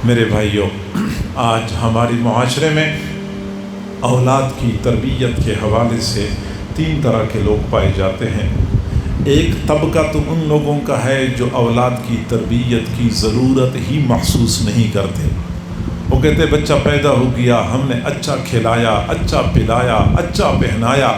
میرے بھائیوں، آج ہماری معاشرے میں اولاد کی تربیت کے حوالے سے 3 طرح کے لوگ پائے جاتے ہیں۔ ایک طبقہ تو ان لوگوں کا ہے جو اولاد کی تربیت کی ضرورت ہی محسوس نہیں کرتے۔ وہ کہتے بچہ پیدا ہو گیا، ہم نے اچھا کھلایا، اچھا پلایا، اچھا پہنایا،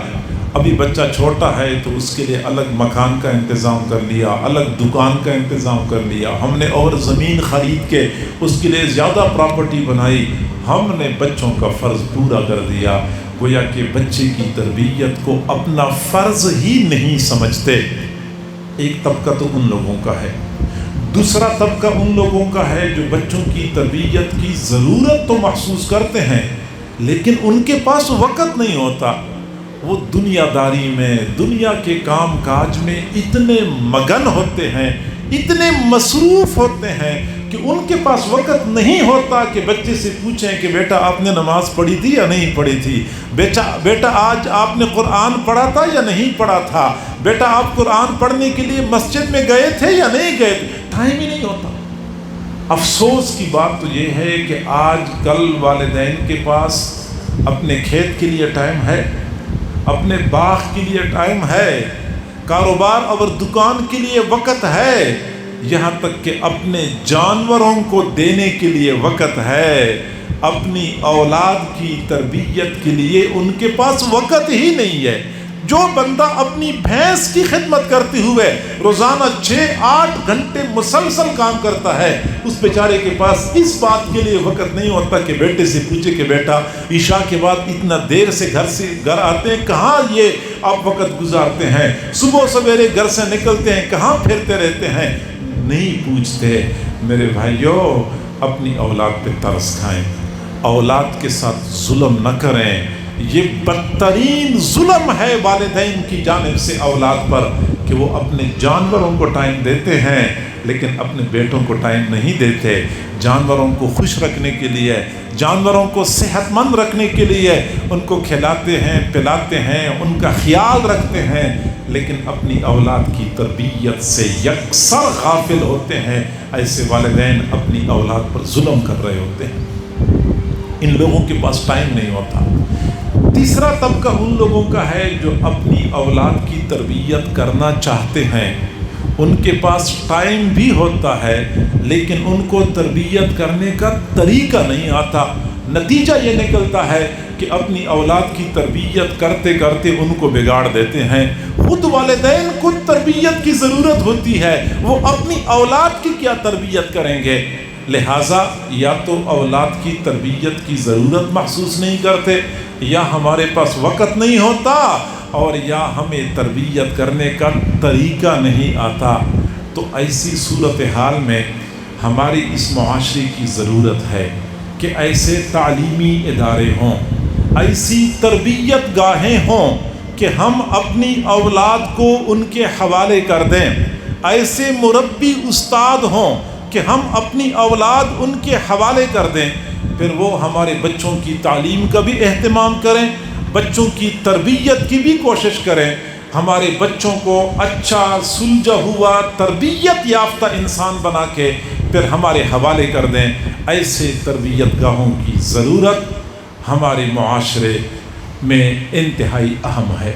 ابھی بچہ چھوٹا ہے تو اس کے لیے الگ مکان کا انتظام کر لیا، الگ دکان کا انتظام کر لیا، ہم نے اور زمین خرید کے اس کے لیے زیادہ پراپرٹی بنائی، ہم نے بچوں کا فرض پورا کر دیا۔ گویا کہ بچے کی تربیت کو اپنا فرض ہی نہیں سمجھتے۔ ایک طبقہ تو ان لوگوں کا ہے۔ دوسرا طبقہ ان لوگوں کا ہے جو بچوں کی تربیت کی ضرورت تو محسوس کرتے ہیں لیکن ان کے پاس وقت نہیں ہوتا۔ وہ دنیا داری میں، دنیا کے کام کاج میں اتنے مگن ہوتے ہیں، اتنے مصروف ہوتے ہیں کہ ان کے پاس وقت نہیں ہوتا کہ بچے سے پوچھیں کہ بیٹا آپ نے نماز پڑھی تھی یا نہیں پڑھی تھی، بیٹا آج آپ نے قرآن پڑھا تھا یا نہیں پڑھا تھا، بیٹا آپ قرآن پڑھنے کے لیے مسجد میں گئے تھے یا نہیں گئے تھے۔ ٹائم ہی نہیں ہوتا۔ افسوس کی بات تو یہ ہے کہ آج کل والدین کے پاس اپنے کھیت کے لیے ٹائم ہے، اپنے باغ کے لیے ٹائم ہے، کاروبار اور دکان کے لیے وقت ہے، یہاں تک کہ اپنے جانوروں کو دینے کے لیے وقت ہے، اپنی اولاد کی تربیت کے لیے ان کے پاس وقت ہی نہیں ہے۔ جو بندہ اپنی بھینس کی خدمت کرتے ہوئے روزانہ 6-8 گھنٹے مسلسل کام کرتا ہے، اس بیچارے کے پاس اس بات کے لیے وقت نہیں ہوتا کہ بیٹے سے پوچھے کہ بیٹا عشاء کے بعد اتنا دیر سے گھر آتے ہیں، کہاں یہ آپ وقت گزارتے ہیں، صبح سویرے گھر سے نکلتے ہیں، کہاں پھرتے رہتے ہیں، نہیں پوچھتے۔ میرے بھائیوں، اپنی اولاد پہ ترس کھائیں، اولاد کے ساتھ ظلم نہ کریں۔ یہ بدترین ظلم ہے والدین کی جانب سے اولاد پر کہ وہ اپنے جانوروں کو ٹائم دیتے ہیں لیکن اپنے بیٹوں کو ٹائم نہیں دیتے۔ جانوروں کو خوش رکھنے کے لیے، جانوروں کو صحت مند رکھنے کے لیے ان کو کھلاتے ہیں، پلاتے ہیں، ان کا خیال رکھتے ہیں، لیکن اپنی اولاد کی تربیت سے یکسر غافل ہوتے ہیں۔ ایسے والدین اپنی اولاد پر ظلم کر رہے ہوتے ہیں۔ ان لوگوں کے پاس ٹائم نہیں ہوتا۔ تیسرا طبقہ ان لوگوں کا ہے جو اپنی اولاد کی تربیت کرنا چاہتے ہیں، ان کے پاس ٹائم بھی ہوتا ہے لیکن ان کو تربیت کرنے کا طریقہ نہیں آتا۔ نتیجہ یہ نکلتا ہے کہ اپنی اولاد کی تربیت کرتے کرتے ان کو بگاڑ دیتے ہیں۔ خود والدین کو تربیت کی ضرورت ہوتی ہے، وہ اپنی اولاد کی کیا تربیت کریں گے؟ لہٰذا یا تو اولاد کی تربیت کی ضرورت محسوس نہیں کرتے، یا ہمارے پاس وقت نہیں ہوتا، اور یا ہمیں تربیت کرنے کا طریقہ نہیں آتا۔ تو ایسی صورتحال میں ہماری اس معاشرے کی ضرورت ہے کہ ایسے تعلیمی ادارے ہوں، ایسی تربیت گاہیں ہوں کہ ہم اپنی اولاد کو ان کے حوالے کر دیں، ایسے مربی استاد ہوں کہ ہم اپنی اولاد ان کے حوالے کر دیں، پھر وہ ہمارے بچوں کی تعلیم کا بھی اہتمام کریں، بچوں کی تربیت کی بھی کوشش کریں، ہمارے بچوں کو اچھا سلجھا ہوا تربیت یافتہ انسان بنا کے پھر ہمارے حوالے کر دیں۔ ایسے تربیت گاہوں کی ضرورت ہمارے معاشرے میں انتہائی اہم ہے۔